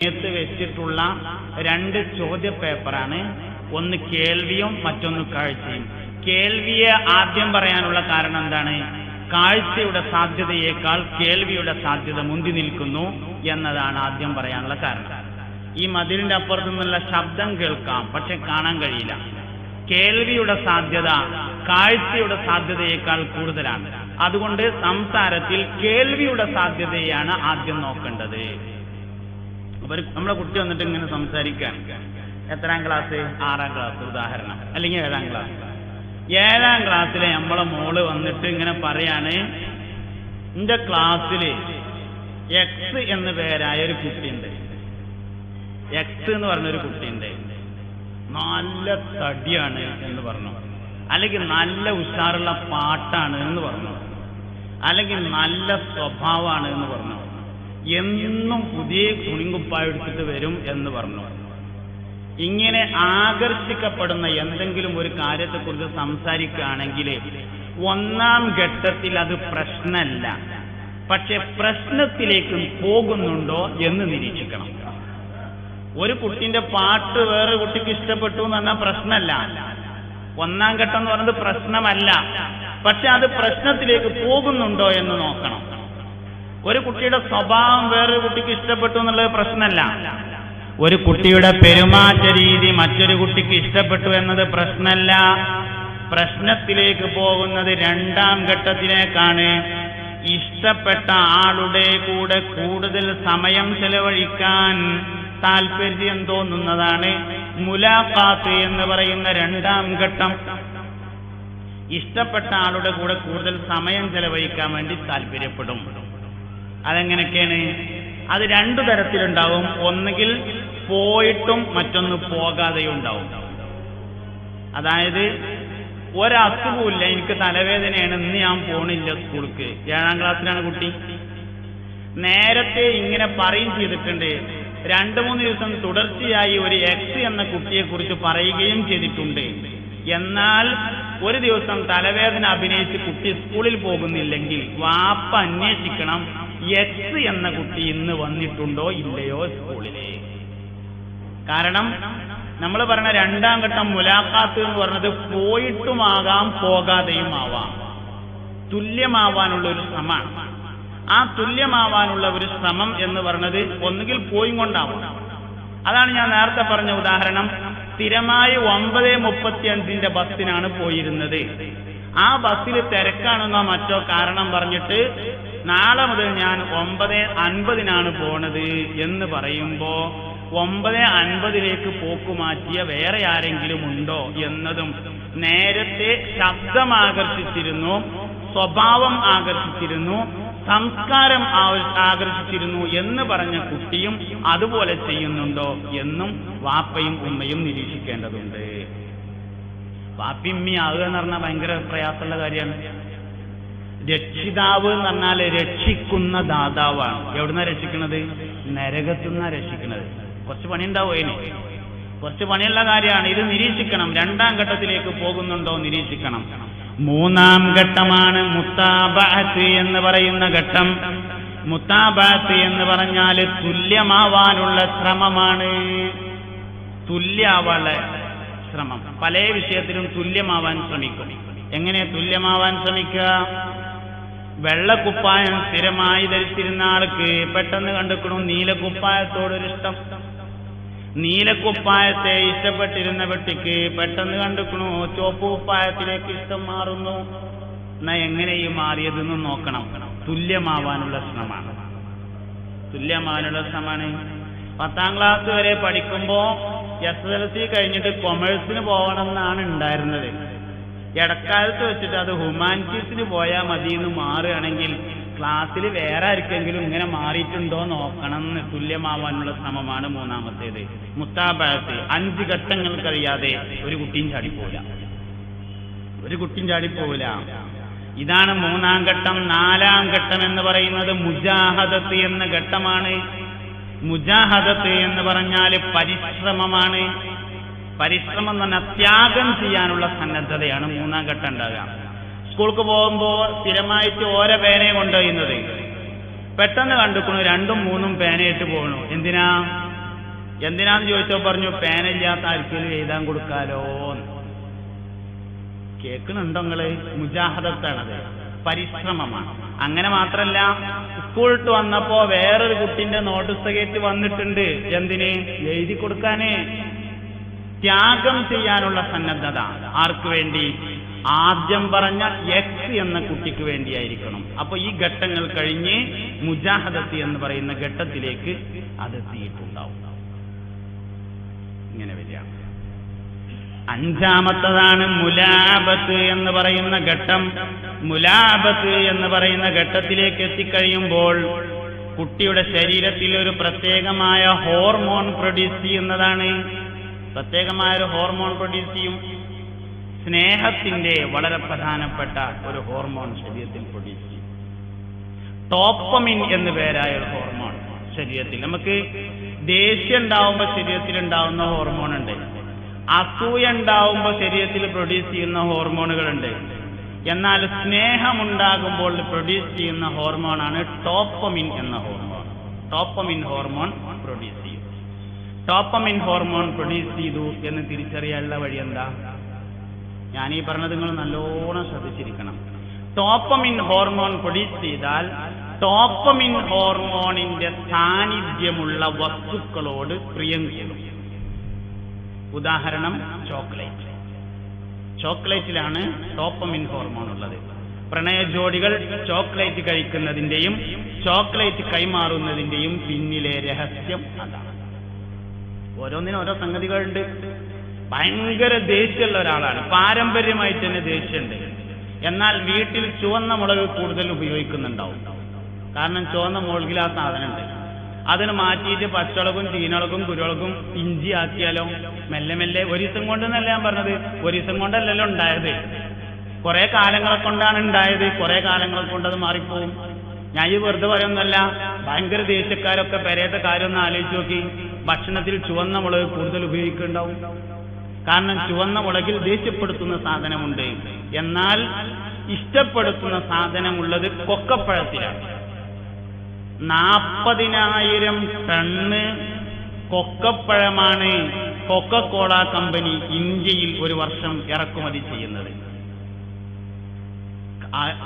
വെച്ചിട്ടുള്ള രണ്ട് ചോദ്യപേപ്പറാണ്. ഒന്ന് കേൾവിയും മറ്റൊന്ന് കാഴ്ചയും. കേൾവിയെ ആദ്യം പറയാനുള്ള കാരണം എന്താണ്? കാഴ്ചയുടെ സാധ്യതയേക്കാൾ കേൾവിയുടെ സാധ്യത മുന്തി നിൽക്കുന്നു എന്നതാണ് ആദ്യം പറയാനുള്ള കാരണം. ഈ മതിലിന്റെ അപ്പുറത്തു നിന്നുള്ള ശബ്ദം കേൾക്കാം, പക്ഷെ കാണാൻ കഴിയില്ല. കേൾവിയുടെ സാധ്യത കാഴ്ചയുടെ സാധ്യതയേക്കാൾ കൂടുതലാണ്. അതുകൊണ്ട് സംസാരത്തിൽ കേൾവിയുടെ സാധ്യതയാണ് ആദ്യം നോക്കേണ്ടത്. നമ്മളെ കുട്ടി വന്നിട്ട് ഇങ്ങനെ സംസാരിക്കാൻ, എത്രാം ക്ലാസ്? 6ാം ക്ലാസ് ഉദാഹരണം, അല്ലെങ്കിൽ 7ാം ക്ലാസ്. 7ാം ക്ലാസ്സിലെ നമ്മളെ മോള് വന്നിട്ട് ഇങ്ങനെ പറയാണ്, എന്റെ ക്ലാസ്സില് എക്സ് എന്ന് പേരായ ഒരു കുട്ടിയുണ്ട്. എക്സ് എന്ന് പറഞ്ഞൊരു കുട്ടിയുണ്ട്, നല്ല തടിയാണ് എന്ന് പറഞ്ഞു, അല്ലെങ്കിൽ നല്ല ഉഷാറുള്ള പാട്ടാണ് എന്ന് പറഞ്ഞു, അല്ലെങ്കിൽ നല്ല സ്വഭാവമാണ് എന്ന് പറഞ്ഞു, എന്നും പുതിയ തുണിങ്കുപ്പായ എടുത്തിട്ട് വരും എന്ന് പറഞ്ഞു. ഇങ്ങനെ ആകർഷിക്കപ്പെടുന്ന എന്തെങ്കിലും ഒരു കാര്യത്തെക്കുറിച്ച് സംസാരിക്കുകയാണെങ്കിൽ 1ാം ഘട്ടത്തിൽ അത് പ്രശ്നമല്ല, പക്ഷെ പ്രശ്നത്തിലേക്ക് പോകുന്നുണ്ടോ എന്ന് നിരീക്ഷിക്കണം. ഒരു കുട്ടിന്റെ പാട്ട് വേറെ കുട്ടിക്ക് ഇഷ്ടപ്പെട്ടു എന്ന് പറഞ്ഞാൽ പ്രശ്നമല്ല. 1ാം ഘട്ടം എന്ന് പറയുന്നത് പ്രശ്നമല്ല, പക്ഷെ അത് പ്രശ്നത്തിലേക്ക് പോകുന്നുണ്ടോ എന്ന് നോക്കണം. ഒരു കുട്ടിയുടെ സ്വഭാവം വേറൊരു കുട്ടിക്ക് ഇഷ്ടപ്പെട്ടു എന്നുള്ളത് പ്രശ്നമല്ല. ഒരു കുട്ടിയുടെ പെരുമാറ്റ രീതി മറ്റൊരു കുട്ടിക്ക് ഇഷ്ടപ്പെട്ടു എന്നത് പ്രശ്നമല്ല. പ്രശ്നത്തിലേക്ക് പോകുന്നത് 2ാം ഘട്ടത്തിലേക്കാണ്. ഇഷ്ടപ്പെട്ട ആളുടെ കൂടെ കൂടുതൽ സമയം ചെലവഴിക്കാൻ താല്പര്യം തോന്നുന്നതാണ് മുലാഖാത്ത് എന്ന് പറയുന്ന 2ാം ഘട്ടം. ഇഷ്ടപ്പെട്ട ആളുടെ കൂടെ കൂടുതൽ സമയം ചെലവഴിക്കാൻ വേണ്ടി താല്പര്യപ്പെടും. അതെങ്ങനെയൊക്കെയാണ്? അത് 2 തരത്തിലുണ്ടാവും. ഒന്നുകിൽ പോയിട്ടും മറ്റൊന്ന് പോകാതെയും ഉണ്ടാവും. അതായത് ഒരസുഖമില്ല, എനിക്ക് തലവേദനയാണ്, ഇന്ന് ഞാൻ പോണില്ല സ്കൂൾക്ക്. 7ാം ക്ലാസ്സിലാണ് കുട്ടി. നേരത്തെ ഇങ്ങനെ പറയും ചെയ്തിട്ടുണ്ട്. 2-3 ദിവസം തുടർച്ചയായി ഒരു എക്സ് എന്ന കുട്ടിയെ കുറിച്ച് പറയുകയും ചെയ്തിട്ടുണ്ട്. എന്നാൽ ഒരു ദിവസം തലവേദന അഭിനയിച്ച് കുട്ടി സ്കൂളിൽ പോകുന്നില്ലെങ്കിൽ വാപ്പ അന്വേഷിക്കണം, എക്സ് എന്ന കുട്ടി ഇന്ന് വന്നിട്ടുണ്ടോ ഇല്ലയോ സ്കൂളിലെ. കാരണം നമ്മൾ പറഞ്ഞ 2ാം ഘട്ടം മുലാഖാത്ത് എന്ന് പറഞ്ഞത് പോയിട്ടുമാകാം പോകാതെയും ആവാം, തുല്യമാവാനുള്ള ഒരു ശ്രമമാണ്. ആ തുല്യമാവാനുള്ള ഒരു ശ്രമം എന്ന് പറഞ്ഞത് ഒന്നുകിൽ പോയി കൊണ്ടാവും. അതാണ് ഞാൻ നേരത്തെ പറഞ്ഞ ഉദാഹരണം. സ്ഥിരമായി 9:35 ബസ്സിനാണ് പോയിരുന്നത്. ആ ബസ്സിൽ തിരക്കാണെന്നോ മറ്റോ കാരണം പറഞ്ഞിട്ട് നാളെ മുതൽ ഞാൻ 9:50 പോണത് എന്ന് പറയുമ്പോ 9:50 പോക്കുമാറ്റിയ വേറെ ആരെങ്കിലും ഉണ്ടോ എന്നതും, നേരത്തെ ശബ്ദം ആകർഷിച്ചിരുന്നു, സ്വഭാവം ആകർഷിച്ചിരുന്നു, സംസ്കാരം ആകർഷിച്ചിരുന്നു എന്ന് പറഞ്ഞ കുട്ടിയും അതുപോലെ ചെയ്യുന്നുണ്ടോ എന്നും വാപ്പയും ഉമ്മയും നിരീക്ഷിക്കേണ്ടതുണ്ട്. വാപ്പിമ്മി ആവുക എന്ന് പറഞ്ഞാൽ ഭയങ്കര പ്രയാസമുള്ള കാര്യമാണ്. രക്ഷിതാവ് എന്ന് പറഞ്ഞാൽ രക്ഷിക്കുന്ന ദാതാവാണ്. എവിടുന്നാ രക്ഷിക്കുന്നത്? നരകത്തുനിന്നാ രക്ഷിക്കുന്നത്. കുറച്ച് പണിയുണ്ടാവും അതിന്, കുറച്ച് പണിയുള്ള കാര്യമാണ്. ഇത് നിരീക്ഷിക്കണം. 2ാം ഘട്ടത്തിലേക്ക് പോകുന്നുണ്ടോ നിരീക്ഷിക്കണം. 3ാം ഘട്ടമാണ് മുത്താബഅത്ത് എന്ന് പറയുന്ന ഘട്ടം. മുത്താബഅത്ത് എന്ന് പറഞ്ഞാൽ തുല്യമാവാനുള്ള ശ്രമമാണ്. തുല്യമാവാനുള്ള ശ്രമം. പല വിഷയത്തിലും തുല്യമാവാൻ ശ്രമിക്കും. എങ്ങനെ തുല്യമാവാൻ ശ്രമിക്കുക? വെള്ളക്കുപ്പായം സ്ഥിരമായി ധരിച്ചിരുന്ന ആൾക്ക് പെട്ടെന്ന് കണ്ടുക്കണു നീലക്കുപ്പായത്തോടൊരിഷ്ടം. നീലക്കുപ്പായത്തെ ഇഷ്ടപ്പെട്ടിരുന്ന വ്യക്തിക്ക് പെട്ടെന്ന് കണ്ടുക്കണു ചുവപ്പ് കുപ്പായത്തിലേക്ക് ഇഷ്ടം മാറുന്നു. എന്നാ എങ്ങനെയും മാറിയതെന്ന് നോക്കണം. തുല്യമാവാനുള്ള ശ്രമമാണ്. തുല്യമാവാനുള്ള ശ്രമമാണ്. 10ാം ക്ലാസ് വരെ പഠിക്കുമ്പോ SSLC കഴിഞ്ഞിട്ട് കൊമേഴ്സിന് പോകണം എന്നാണ് ഉണ്ടായിരുന്നത്. ഇടക്കാലത്ത് വെച്ചിട്ട് അത് ഹ്യൂമാനിറ്റീസിന് പോയാൽ മതി എന്ന് മാറുകയാണെങ്കിൽ ക്ലാസ്സിൽ വേറെ ആർക്കെങ്കിലും ഇങ്ങനെ മാറിയിട്ടുണ്ടോ നോക്കണം എന്ന്. തുല്യമാവാനുള്ള ശ്രമമാണ് 3ാമത്തേത് മുത്താബഅത്ത്. 5 ഘട്ടങ്ങൾ കഴിയാതെ ഒരു കുട്ടിയും ചാടിപ്പോവില്ല, ഒരു കുട്ടിയും ചാടിപ്പോവില്ല. ഇതാണ് 3ാം ഘട്ടം. 4ാം ഘട്ടം എന്ന് പറയുന്നത് മുജാഹദത്ത് എന്ന ഘട്ടമാണ്. മുജാഹദത്ത് എന്ന് പറഞ്ഞാൽ പരിശ്രമമാണ്. പരിശ്രമം എന്ന് പറഞ്ഞാൽ ത്യാഗം ചെയ്യാനുള്ള സന്നദ്ധതയാണ് 3ാം ഘട്ടം ഉണ്ടാകുക. സ്കൂൾക്ക് പോകുമ്പോൾ സ്ഥിരമായിട്ട് ഓരോ പേനയെ കൊണ്ടുപോയിരുന്നത് പെട്ടെന്ന് കണ്ടുക്കണു 2ഉം 3ഉം പേനയിട്ട് പോകണു. എന്തിനാ? എന്തിനാന്ന് ചോദിച്ചോ പറഞ്ഞു പേനില്ലാത്ത ആർക്കെങ്കിലും എഴുതാൻ കൊടുക്കാലോ. കേൾക്കണുണ്ടോ നിങ്ങള്? മുജാഹദത്താണത്, പരിശ്രമമാണ്. അങ്ങനെ മാത്രല്ല, സ്കൂളിട്ട് വന്നപ്പോ വേറൊരു കുട്ടിന്റെ നോട്ടീസ് തികച്ച് വന്നിട്ടുണ്ട്. എന്തിന്? എഴുതി കൊടുക്കാനേ. ത്യാഗം ചെയ്യാനുള്ള സന്നദ്ധത ആർക്ക് വേണ്ടി? ആദ്യം പറഞ്ഞ എക്സ് എന്ന കുട്ടിക്ക് വേണ്ടിയായിരിക്കണം. അപ്പൊ ഈ ഘട്ടങ്ങൾ കഴിഞ്ഞ് മുജാഹദത്ത് എന്ന് പറയുന്ന ഘട്ടത്തിലേക്ക് അതെത്തിയിട്ടുണ്ടാവും. ഇങ്ങനെ വരിക. അഞ്ചാമത്തതാണ് മുലാബത്ത് എന്ന് പറയുന്ന ഘട്ടം. മുലാബത്ത് എന്ന് പറയുന്ന ഘട്ടത്തിലേക്ക് എത്തിക്കഴിയുമ്പോൾ കുട്ടിയുടെ ശരീരത്തിൽ ഒരു പ്രത്യേകമായ ഹോർമോൺ പ്രൊഡ്യൂസ് ചെയ്യുന്നതാണ്. പ്രത്യേകമായ ഒരു ഹോർമോൺ പ്രൊഡ്യൂസ് ചെയ്യും. സ്നേഹത്തിന്റെ വളരെ പ്രധാനപ്പെട്ട ഒരു ഹോർമോൺ ശരീരത്തിൽ പ്രൊഡ്യൂസ് ചെയ്യും. ഡോപ്പമിൻ എന്ന് പേരായ ഒരു ഹോർമോൺ ശരീരത്തിൽ. നമുക്ക് ദേഷ്യം ഉണ്ടാവുമ്പോൾ ശരീരത്തിൽ ഉണ്ടാവുന്ന ഹോർമോൺ ഉണ്ട്. അസൂയ ഉണ്ടാവുമ്പോൾ ശരീരത്തിൽ പ്രൊഡ്യൂസ് ചെയ്യുന്ന ഹോർമോണുകളുണ്ട്. എന്നാൽ സ്നേഹമുണ്ടാകുമ്പോൾ പ്രൊഡ്യൂസ് ചെയ്യുന്ന ഹോർമോണാണ് ഡോപ്പമിൻ എന്ന ഹോർമോൺ. ഡോപ്പമിൻ ഹോർമോൺ പ്രൊഡ്യൂസ് ചെയ്യും. ഡോപ്പമിൻ ഹോർമോൺ പ്രൊഡ്യൂസ് ചെയ്തു എന്ന് തിരിച്ചറിയാനുള്ള വഴി എന്താ? ഞാനീ പറഞ്ഞത് നിങ്ങൾ നല്ലോണം ശ്രദ്ധിച്ചിരിക്കണം. ഡോപ്പമിൻ ഹോർമോൺ പ്രൊഡ്യൂസ് ചെയ്താൽ ഡോപ്പമിൻ ഹോർമോണിന്റെ സാന്നിധ്യമുള്ള വസ്തുക്കളോട് പ്രിയം കൂടും. ഉദാഹരണം ചോക്ലേറ്റ്. ചോക്ലേറ്റിലാണ് ഡോപ്പമിൻ ഹോർമോൺ ഉള്ളത്. പ്രണയ ജോഡികൾ ചോക്ലേറ്റ് കഴിക്കുന്നതിന്റെയും ചോക്ലേറ്റ് കൈമാറുന്നതിന്റെയും പിന്നിലെ രഹസ്യം അതാണ്. ഓരോന്നിനും ഓരോ സംഗതികളുണ്ട്. ഭയങ്കര ദേഷ്യമുള്ള ഒരാളാണ്, പാരമ്പര്യമായിട്ട് തന്നെ ദേഷ്യമുണ്ട്. എന്നാൽ വീട്ടിൽ ചുവന്ന മുളക് കൂടുതൽ ഉപയോഗിക്കുന്നുണ്ടാവും. കാരണം ചുവന്ന മുളകിൽ ആ സാധനം ഉണ്ട്. അതിന് മാറ്റിയിട്ട് പച്ചമുളകും ചീനളകും കുരുളകും ഇഞ്ചി ആക്കിയാലോ? മെല്ലെ മെല്ലെ. ഒരു ദിവസം കൊണ്ടെന്നല്ല ഞാൻ പറഞ്ഞത്, ഒരു ദിവസം കൊണ്ടല്ലല്ലോ ഉണ്ടായത്. കുറെ കാലങ്ങളെ കൊണ്ടാണ് ഉണ്ടായത്. കുറെ കാലങ്ങളെ കൊണ്ടത് മാറിപ്പോവും. ഞാൻ ഈ വെറുതെ പറയുന്നല്ല. ഭയങ്കര ദേഷ്യക്കാരൊക്കെ പെരേത്തെ കാര്യം ഒന്ന് ആലോചിച്ച് നോക്കി. ഭക്ഷണത്തിൽ ചുവന്ന മുളക് കൂടുതൽ ഉപയോഗിക്കുന്നുണ്ടാവും. കാരണം ചുവന്ന മുളകിൽ ദേഷ്യപ്പെടുത്തുന്ന സാധനമുണ്ട്. എന്നാൽ ഇഷ്ടപ്പെടുത്തുന്ന സാധനമുള്ളത് കൊക്കപ്പഴത്തിലാണ്. 40,000 ടണ്ണ് കൊക്കപ്പഴമാണ് കൊക്കക്കോള കമ്പനി ഇന്ത്യയിൽ ഒരു വർഷം ഇറക്കുമതി ചെയ്യുന്നത്.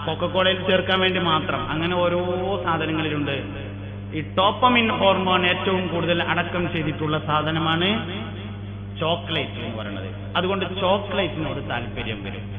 കൊക്കക്കോളയിൽ ചേർക്കാൻ വേണ്ടി മാത്രം. അങ്ങനെ ഓരോ സാധനങ്ങളിലുണ്ട്. ഈ ഡോപ്പമിൻ ഹോർമോൺ ഏറ്റവും കൂടുതൽ അടക്കം ചെയ്തിട്ടുള്ള സാധനമാണ് ചോക്ലേറ്റ് എന്ന് പറയുന്നത്. അതുകൊണ്ട് ചോക്ലേറ്റിനോട് താല്പര്യം വരും.